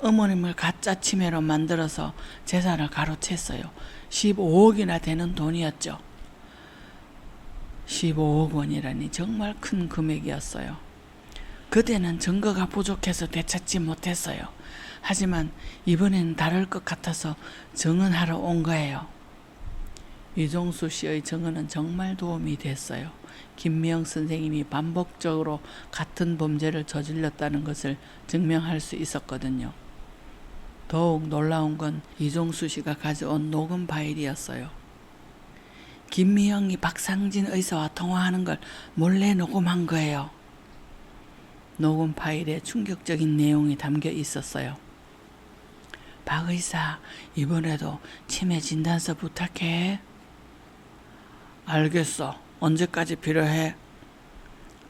어머님을 가짜 치매로 만들어서 재산을 가로챘어요. 15억이나 되는 돈이었죠. 15억 원이라니 정말 큰 금액이었어요. 그때는 증거가 부족해서 되찾지 못했어요. 하지만 이번에는 다를 것 같아서 증언하러 온 거예요. 이종수 씨의 증언은 정말 도움이 됐어요. 김미영 선생님이 반복적으로 같은 범죄를 저질렀다는 것을 증명할 수 있었거든요. 더욱 놀라운 건 이종수 씨가 가져온 녹음 파일이었어요. 김미영이 박상진 의사와 통화하는 걸 몰래 녹음한 거예요. 녹음 파일에 충격적인 내용이 담겨 있었어요. 박 의사, 이번에도 치매 진단서 부탁해. 알겠어. 언제까지 필요해?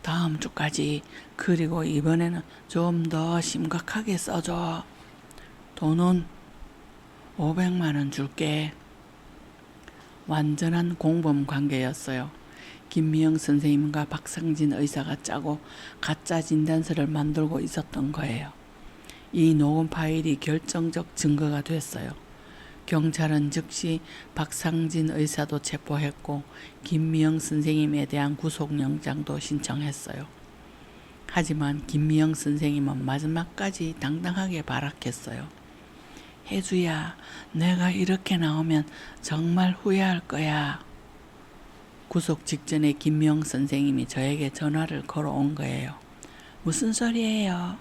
다음 주까지. 그리고 이번에는 좀 더 심각하게 써줘. 돈은 500만 원 줄게. 완전한 공범 관계였어요. 김미영 선생님과 박상진 의사가 짜고 가짜 진단서를 만들고 있었던 거예요. 이 녹음 파일이 결정적 증거가 됐어요. 경찰은 즉시 박상진 의사도 체포했고 김미영 선생님에 대한 구속영장도 신청했어요. 하지만 김미영 선생님은 마지막까지 당당하게 발악했어요. 혜주야, 내가 이렇게 나오면 정말 후회할 거야. 구속 직전에 김미영 선생님이 저에게 전화를 걸어온 거예요. 무슨 소리예요?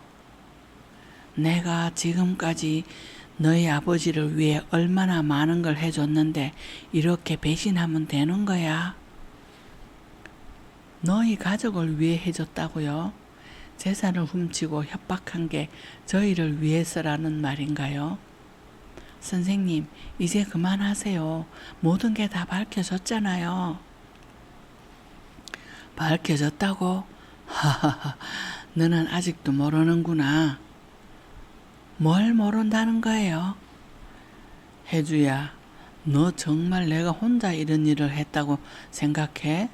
내가 지금까지 너희 아버지를 위해 얼마나 많은 걸 해줬는데 이렇게 배신하면 되는 거야? 너희 가족을 위해 해줬다고요? 재산을 훔치고 협박한 게 저희를 위해서라는 말인가요? 선생님, 이제 그만하세요. 모든 게 다 밝혀졌잖아요. 밝혀졌다고? 하하하, 너는 아직도 모르는구나. 뭘 모른다는 거예요? 혜주야, 너 정말 내가 혼자 이런 일을 했다고 생각해?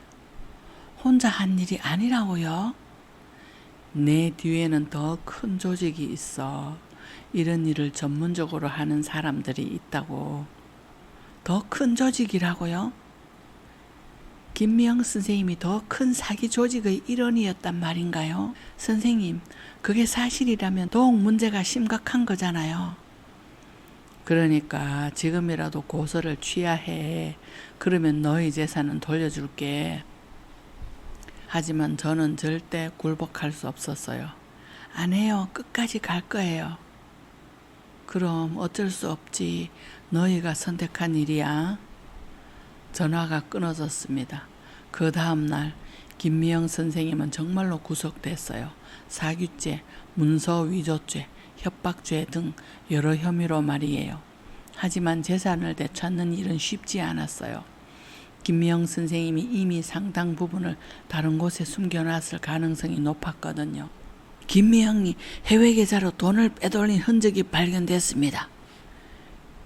혼자 한 일이 아니라고요? 내 뒤에는 더 큰 조직이 있어. 이런 일을 전문적으로 하는 사람들이 있다고. 더 큰 조직이라고요? 김미영 선생님이 더 큰 사기 조직의 일원이었단 말인가요? 선생님, 그게 사실이라면 더욱 문제가 심각한 거잖아요. 그러니까 지금이라도 고소를 취하해. 그러면 너희 재산은 돌려줄게. 하지만 저는 절대 굴복할 수 없었어요. 안 해요. 끝까지 갈 거예요. 그럼 어쩔 수 없지. 너희가 선택한 일이야. 전화가 끊어졌습니다. 그 다음날 김미영 선생님은 정말로 구속됐어요. 사규죄, 문서위조죄, 협박죄 등 여러 혐의로 말이에요. 하지만 재산을 되찾는 일은 쉽지 않았어요. 김미영 선생님이 이미 상당 부분을 다른 곳에 숨겨놨을 가능성이 높았거든요. 김미영이 해외 계좌로 돈을 빼돌린 흔적이 발견됐습니다.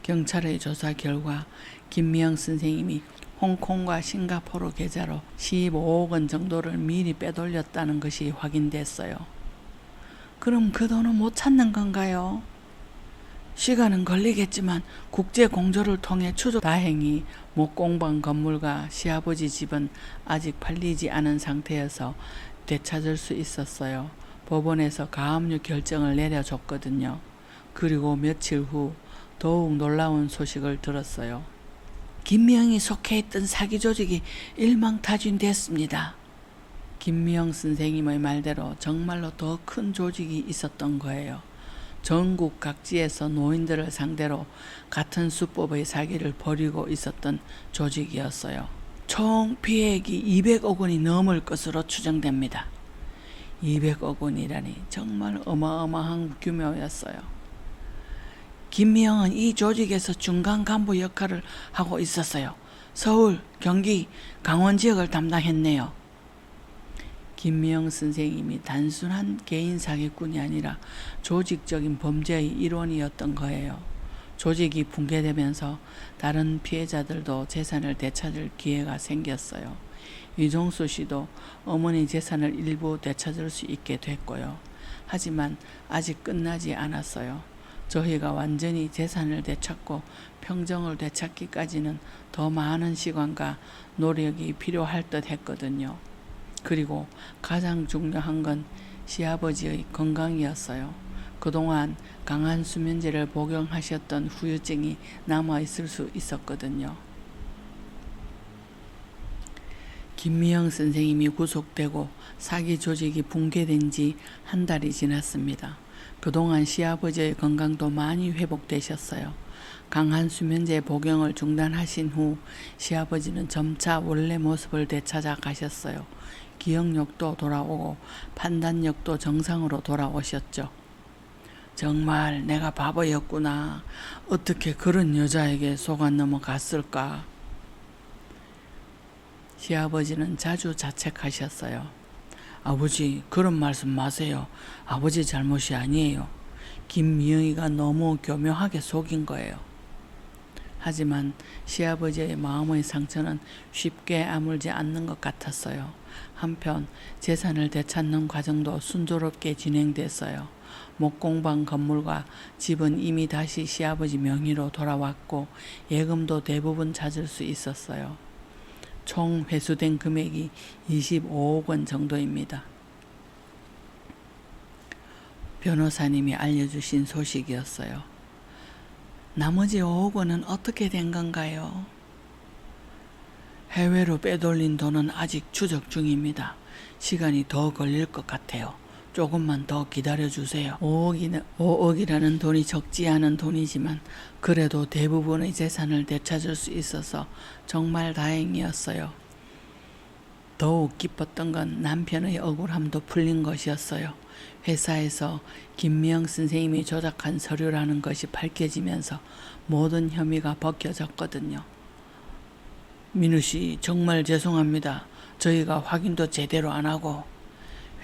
경찰의 조사 결과 김미영 선생님이 홍콩과 싱가포르 계좌로 15억 원 정도를 미리 빼돌렸다는 것이 확인됐어요. 그럼 그 돈은 못 찾는 건가요? 시간은 걸리겠지만 국제 공조를 통해 추적. 다행히 목공방 건물과 시아버지 집은 아직 팔리지 않은 상태여서 되찾을 수 있었어요. 법원에서 가압류 결정을 내려줬거든요. 그리고 며칠 후 더욱 놀라운 소식을 들었어요. 김미영이 속해 있던 사기 조직이 일망타진됐습니다. 김미영 선생님의 말대로 정말로 더 큰 조직이 있었던 거예요. 전국 각지에서 노인들을 상대로 같은 수법의 사기를 벌이고 있었던 조직이었어요. 총 피해액이 200억 원이 넘을 것으로 추정됩니다. 200억 원이라니 정말 어마어마한 규모였어요. 김미영은 이 조직에서 중간 간부 역할을 하고 있었어요. 서울, 경기, 강원 지역을 담당했네요. 김미영 선생님이 단순한 개인 사기꾼이 아니라 조직적인 범죄의 일원이었던 거예요. 조직이 붕괴되면서 다른 피해자들도 재산을 되찾을 기회가 생겼어요. 이종수 씨도 어머니 재산을 일부 되찾을 수 있게 됐고요. 하지만 아직 끝나지 않았어요. 저희가 완전히 재산을 되찾고 평정을 되찾기까지는 더 많은 시간과 노력이 필요할 듯 했거든요. 그리고 가장 중요한 건 시아버지의 건강이었어요. 그동안 강한 수면제를 복용하셨던 후유증이 남아있을 수 있었거든요. 김미영 선생님이 구속되고 사기 조직이 붕괴된 지 한 달이 지났습니다. 그동안 시아버지의 건강도 많이 회복되셨어요. 강한 수면제 복용을 중단하신 후 시아버지는 점차 원래 모습을 되찾아 가셨어요. 기억력도 돌아오고 판단력도 정상으로 돌아오셨죠. 정말 내가 바보였구나. 어떻게 그런 여자에게 속아 넘어갔을까. 시아버지는 자주 자책하셨어요. 아버지, 그런 말씀 마세요. 아버지 잘못이 아니에요. 김미영이가 너무 교묘하게 속인 거예요. 하지만 시아버지의 마음의 상처는 쉽게 아물지 않는 것 같았어요. 한편 재산을 되찾는 과정도 순조롭게 진행됐어요. 목공방 건물과 집은 이미 다시 시아버지 명의로 돌아왔고 예금도 대부분 찾을 수 있었어요. 총 회수된 금액이 25억 원 정도입니다. 변호사님이 알려주신 소식이었어요. 나머지 5억 원은 어떻게 된 건가요? 해외로 빼돌린 돈은 아직 추적 중입니다. 시간이 더 걸릴 것 같아요. 조금만 더 기다려주세요. 5억이라는 돈이 적지 않은 돈이지만 그래도 대부분의 재산을 되찾을 수 있어서 정말 다행이었어요. 더욱 기뻤던 건 남편의 억울함도 풀린 것이었어요. 회사에서 김미영 선생님이 조작한 서류라는 것이 밝혀지면서 모든 혐의가 벗겨졌거든요. 민우 씨, 정말 죄송합니다. 저희가 확인도 제대로 안 하고.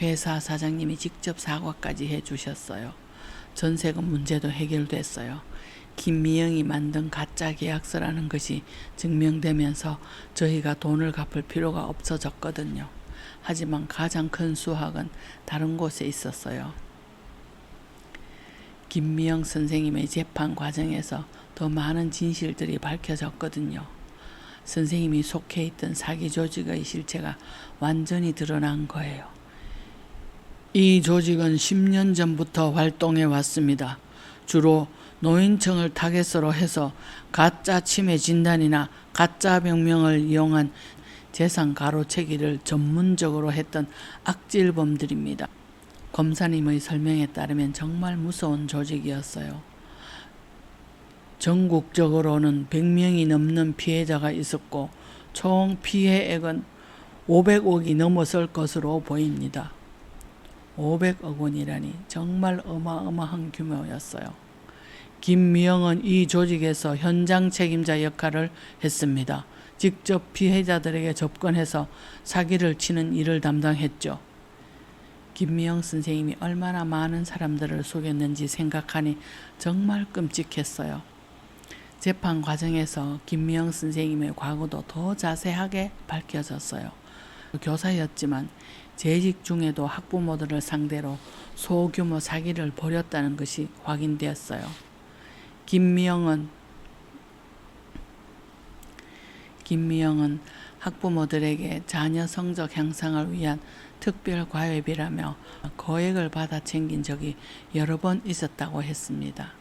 회사 사장님이 직접 사과까지 해주셨어요. 전세금 문제도 해결됐어요. 김미영이 만든 가짜 계약서라는 것이 증명되면서 저희가 돈을 갚을 필요가 없어졌거든요. 하지만 가장 큰 수확은 다른 곳에 있었어요. 김미영 선생님의 재판 과정에서 더 많은 진실들이 밝혀졌거든요. 선생님이 속해 있던 사기 조직의 실체가 완전히 드러난 거예요. 이 조직은 10년 전부터 활동해 왔습니다. 주로 노인층을 타겟으로 해서 가짜 치매 진단이나 가짜 병명을 이용한 재산 가로채기를 전문적으로 했던 악질범들입니다. 검사님의 설명에 따르면 정말 무서운 조직이었어요. 전국적으로는 100명이 넘는 피해자가 있었고 총 피해액은 500억이 넘어설 것으로 보입니다. 500억 원이라니 정말 어마어마한 규모였어요. 김미영은 이 조직에서 현장 책임자 역할을 했습니다. 직접 피해자들에게 접근해서 사기를 치는 일을 담당했죠. 김미영 선생님이 얼마나 많은 사람들을 속였는지 생각하니 정말 끔찍했어요. 재판 과정에서 김미영 선생님의 과거도 더 자세하게 밝혀졌어요. 교사였지만 재직 중에도 학부모들을 상대로 소규모 사기를 벌였다는 것이 확인되었어요. 김미영은 학부모들에게 자녀 성적 향상을 위한 특별 과외비라며 거액을 받아 챙긴 적이 여러 번 있었다고 했습니다.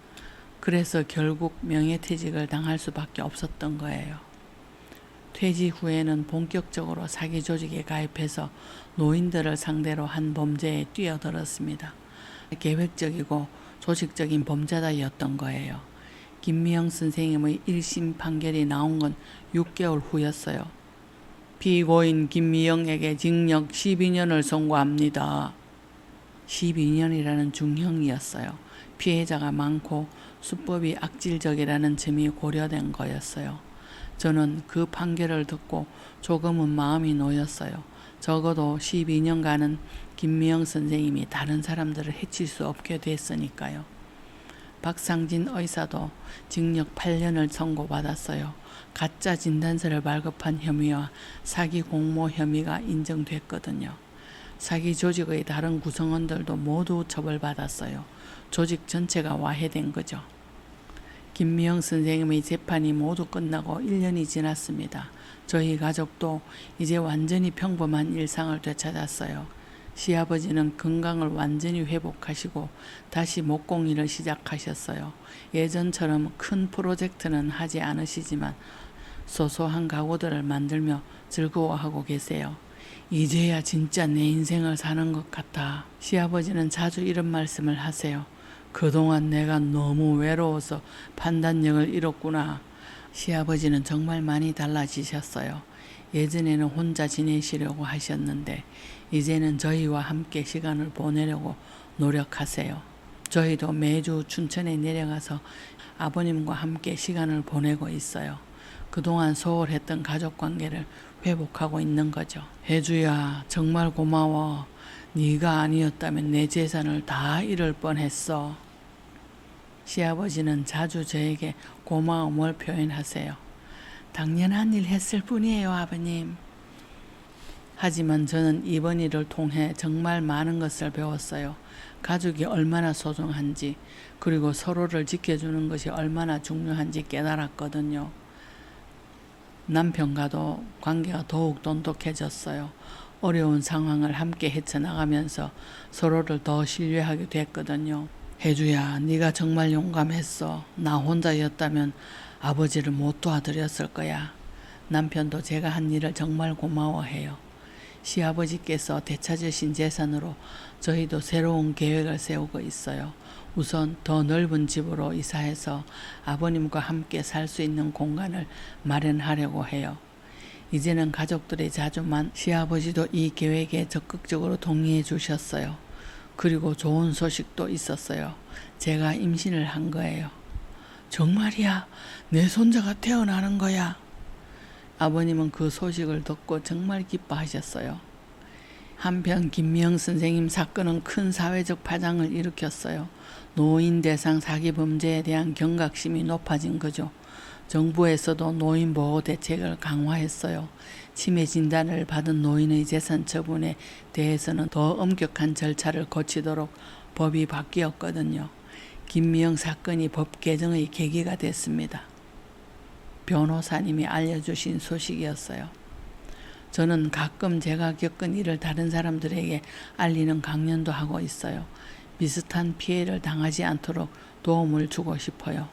그래서 결국 명예퇴직을 당할 수밖에 없었던 거예요. 퇴직 후에는 본격적으로 사기 조직에 가입해서 노인들을 상대로 한 범죄에 뛰어들었습니다. 계획적이고 조직적인 범죄자였던 거예요. 김미영 선생님의 1심 판결이 나온 건 6개월 후였어요. 피고인 김미영에게 징역 12년을 선고합니다. 12년이라는 중형이었어요. 피해자가 많고 수법이 악질적이라는 점이 고려된 거였어요. 저는 그 판결을 듣고 조금은 마음이 놓였어요. 적어도 12년간은 김미영 선생님이 다른 사람들을 해칠 수 없게 됐으니까요. 박상진 의사도 징역 8년을 선고받았어요. 가짜 진단서를 발급한 혐의와 사기 공모 혐의가 인정됐거든요. 사기 조직의 다른 구성원들도 모두 처벌받았어요. 조직 전체가 와해된 거죠. 김미영 선생님의 재판이 모두 끝나고 1년이 지났습니다. 저희 가족도 이제 완전히 평범한 일상을 되찾았어요. 시아버지는 건강을 완전히 회복하시고 다시 목공일을 시작하셨어요. 예전처럼 큰 프로젝트는 하지 않으시지만 소소한 가구들을 만들며 즐거워하고 계세요. 이제야 진짜 내 인생을 사는 것 같아. 시아버지는 자주 이런 말씀을 하세요. 그동안 내가 너무 외로워서 판단력을 잃었구나. 시아버지는 정말 많이 달라지셨어요. 예전에는 혼자 지내시려고 하셨는데 이제는 저희와 함께 시간을 보내려고 노력하세요. 저희도 매주 춘천에 내려가서 아버님과 함께 시간을 보내고 있어요. 그동안 소홀했던 가족관계를 회복하고 있는 거죠. 혜주야, 정말 고마워. 네가 아니었다면 내 재산을 다 잃을 뻔했어. 시아버지는 자주 저에게 고마움을 표현하세요. 당연한 일 했을 뿐이에요, 아버님. 하지만 저는 이번 일을 통해 정말 많은 것을 배웠어요. 가족이 얼마나 소중한지, 그리고 서로를 지켜주는 것이 얼마나 중요한지 깨달았거든요. 남편과도 관계가 더욱 돈독해졌어요. 어려운 상황을 함께 헤쳐나가면서 서로를 더 신뢰하게 됐거든요. 혜주야, 네가 정말 용감했어. 나 혼자였다면 아버지를 못 도와드렸을 거야. 남편도 제가 한 일을 정말 고마워해요. 시아버지께서 되찾으신 재산으로 저희도 새로운 계획을 세우고 있어요. 우선 더 넓은 집으로 이사해서 아버님과 함께 살 수 있는 공간을 마련하려고 해요. 이제는 가족들이 자주만 시아버지도 이 계획에 적극적으로 동의해 주셨어요. 그리고 좋은 소식도 있었어요. 제가 임신을 한 거예요. 정말이야? 내 손자가 태어나는 거야? 아버님은 그 소식을 듣고 정말 기뻐하셨어요. 한편 김미영 선생님 사건은 큰 사회적 파장을 일으켰어요. 노인 대상 사기 범죄에 대한 경각심이 높아진 거죠. 정부에서도 노인 보호 대책을 강화했어요. 치매 진단을 받은 노인의 재산 처분에 대해서는 더 엄격한 절차를 거치도록 법이 바뀌었거든요. 김미영 사건이 법 개정의 계기가 됐습니다. 변호사님이 알려주신 소식이었어요. 저는 가끔 제가 겪은 일을 다른 사람들에게 알리는 강연도 하고 있어요. 비슷한 피해를 당하지 않도록 도움을 주고 싶어요.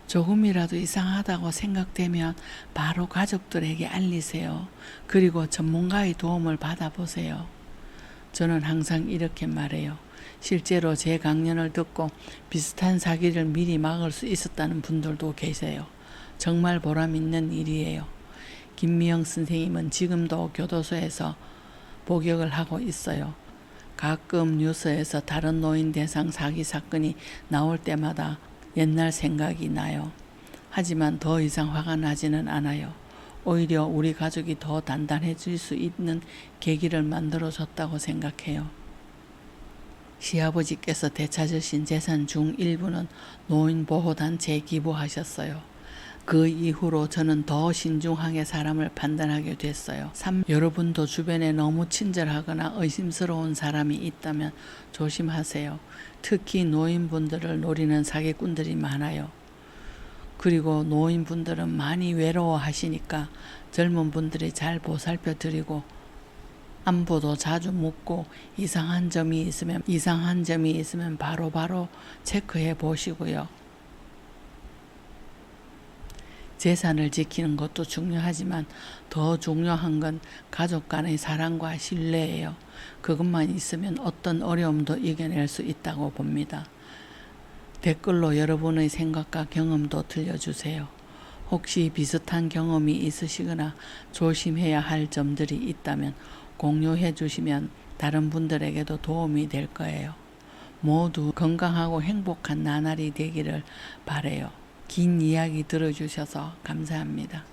조금이라도 이상하다고 생각되면 바로 가족들에게 알리세요. 그리고 전문가의 도움을 받아보세요. 저는 항상 이렇게 말해요. 실제로 제 강연을 듣고 비슷한 사기를 미리 막을 수 있었다는 분들도 계세요. 정말 보람 있는 일이에요. 김미영 선생님은 지금도 교도소에서 복역을 하고 있어요. 가끔 뉴스에서 다른 노인 대상 사기 사건이 나올 때마다 옛날 생각이 나요. 하지만 더 이상 화가 나지는 않아요. 오히려 우리 가족이 더 단단해질 수 있는 계기를 만들어줬다고 생각해요. 시아버지께서 되찾으신 재산 중 일부는 노인보호단체에 기부하셨어요. 그 이후로 저는 더 신중하게 사람을 판단하게 됐어요. 3. 여러분도 주변에 너무 친절하거나 의심스러운 사람이 있다면 조심하세요. 특히 노인분들을 노리는 사기꾼들이 많아요. 그리고 노인분들은 많이 외로워하시니까 젊은 분들이 잘 보살펴 드리고 안부도 자주 묻고 이상한 점이 있으면 바로 체크해 보시고요. 재산을 지키는 것도 중요하지만 더 중요한 건 가족 간의 사랑과 신뢰예요. 그것만 있으면 어떤 어려움도 이겨낼 수 있다고 봅니다. 댓글로 여러분의 생각과 경험도 들려주세요. 혹시 비슷한 경험이 있으시거나 조심해야 할 점들이 있다면 공유해 주시면 다른 분들에게도 도움이 될 거예요. 모두 건강하고 행복한 나날이 되기를 바라요. 긴 이야기 들어주셔서 감사합니다.